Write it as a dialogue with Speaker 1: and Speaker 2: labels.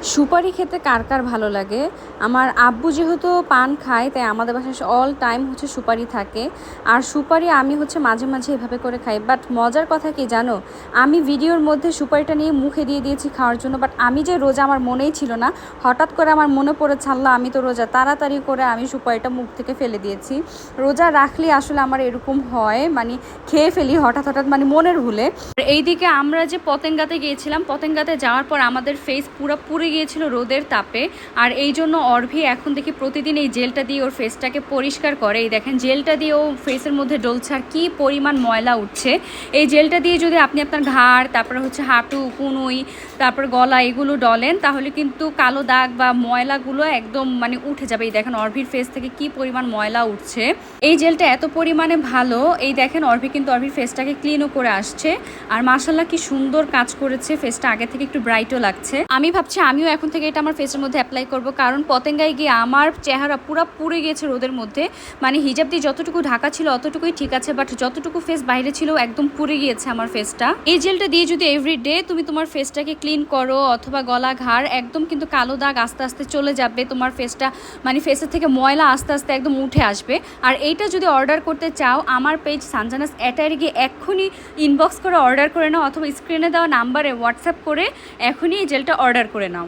Speaker 1: সুপারি খেতে কার কার ভালো লাগে? আমার আব্বু যেহেতু পান খায় তাই আমাদের বাসায় অল টাইম হচ্ছে সুপারি থাকে। আর সুপারি আমি হচ্ছে মাঝে মাঝে এভাবে করে খাই। বাট মজার কথা কি জানো, আমি ভিডিওর মধ্যে সুপারিটা নিয়ে মুখে দিয়ে দিয়েছি খাওয়ার জন্য, বাট আমি যে রোজা আমার মনেই ছিল না। হঠাৎ করে আমার মনে পড়েছে, আল্লাহ আমি তো রোজা, তাড়াতাড়ি করে আমি সুপারিটা মুখ থেকে ফেলে দিয়েছি। রোজা রাখলে আসলে আমার এরকম হয়, মানে খেয়ে ফেলি হঠাৎ হঠাৎ, মানে মনের ভুলে। এইদিকে আমরা যে পতেঙ্গাতে গিয়েছিলাম, পতেঙ্গাতে যাওয়ার পর আমাদের ফেস পুরো পুড়ে গিয়েছিল রোদের তাপে। আর এই জন্য অর্ভি এখন দেখি প্রতিদিন এই জেলটা দিয়ে ওর ফেসটাকে পরিষ্কার করে। এই দেখেন জেলটা দিয়ে ও ফেসের মধ্যে ডলছে, আর কী পরিমাণ ময়লা উঠছে। এই জেলটা দিয়ে যদি আপনি আপনার ঘাড়, তারপরে হচ্ছে হাঁটু, কুনুই, তারপর গলা এগুলো ডলেন, তাহলে কিন্তু কালো দাগ বা ময়লাগুলো একদম মানে উঠে যাবে। এই দেখেন অর্ভির ফেস থেকে কি পরিমাণ ময়লা উঠছে। এই জেলটা এত পরিমাণে ভালো। এই দেখেন অর্ভি কিন্তু অর্ভির ফেসটাকে ক্লিনও করে আসছে। আর মাশাআল্লাহ কি সুন্দর কাজ করেছে, ফেসটা আগে থেকে একটু ব্রাইটও লাগছে। আমি ভাবছি আমিও এখন থেকে এটা আমার ফেসের মধ্যে অ্যাপ্লাই করব, কারণ পতেঙ্গায় গিয়ে আমার চেহারা পুরো পুড়ে গিয়েছে রোদের মধ্যে। মানে হিজাব দিয়ে যতটুকু ঢাকা ছিল অতটুকুই ঠিক আছে, বাট যতটুকু ফেস বাইরে ছিল একদম পুড়ে গিয়েছে আমার ফেসটা। এই জেলটা দিয়ে যদি এভরিডে তুমি তোমার ফেসটাকে ক্লিন করো, অথবা গলা ঘাড়, একদম কিন্তু কালো দাগ আস্তে আস্তে চলে যাবে। তোমার ফেসটা মানে ফেসের থেকে ময়লা আস্তে আস্তে একদম উঠে আসবে। আর এইটা যদি অর্ডার করতে চাও, আমার পেজ সানজানাস অ্যাটায়ারে গিয়ে এক্ষুনি ইনবক্স করে অর্ডার করে নাও, অথবা স্ক্রিনে দেওয়া নাম্বারে হোয়াটসঅ্যাপ করে এখনই এই জেলটা অর্ডার করে নাও।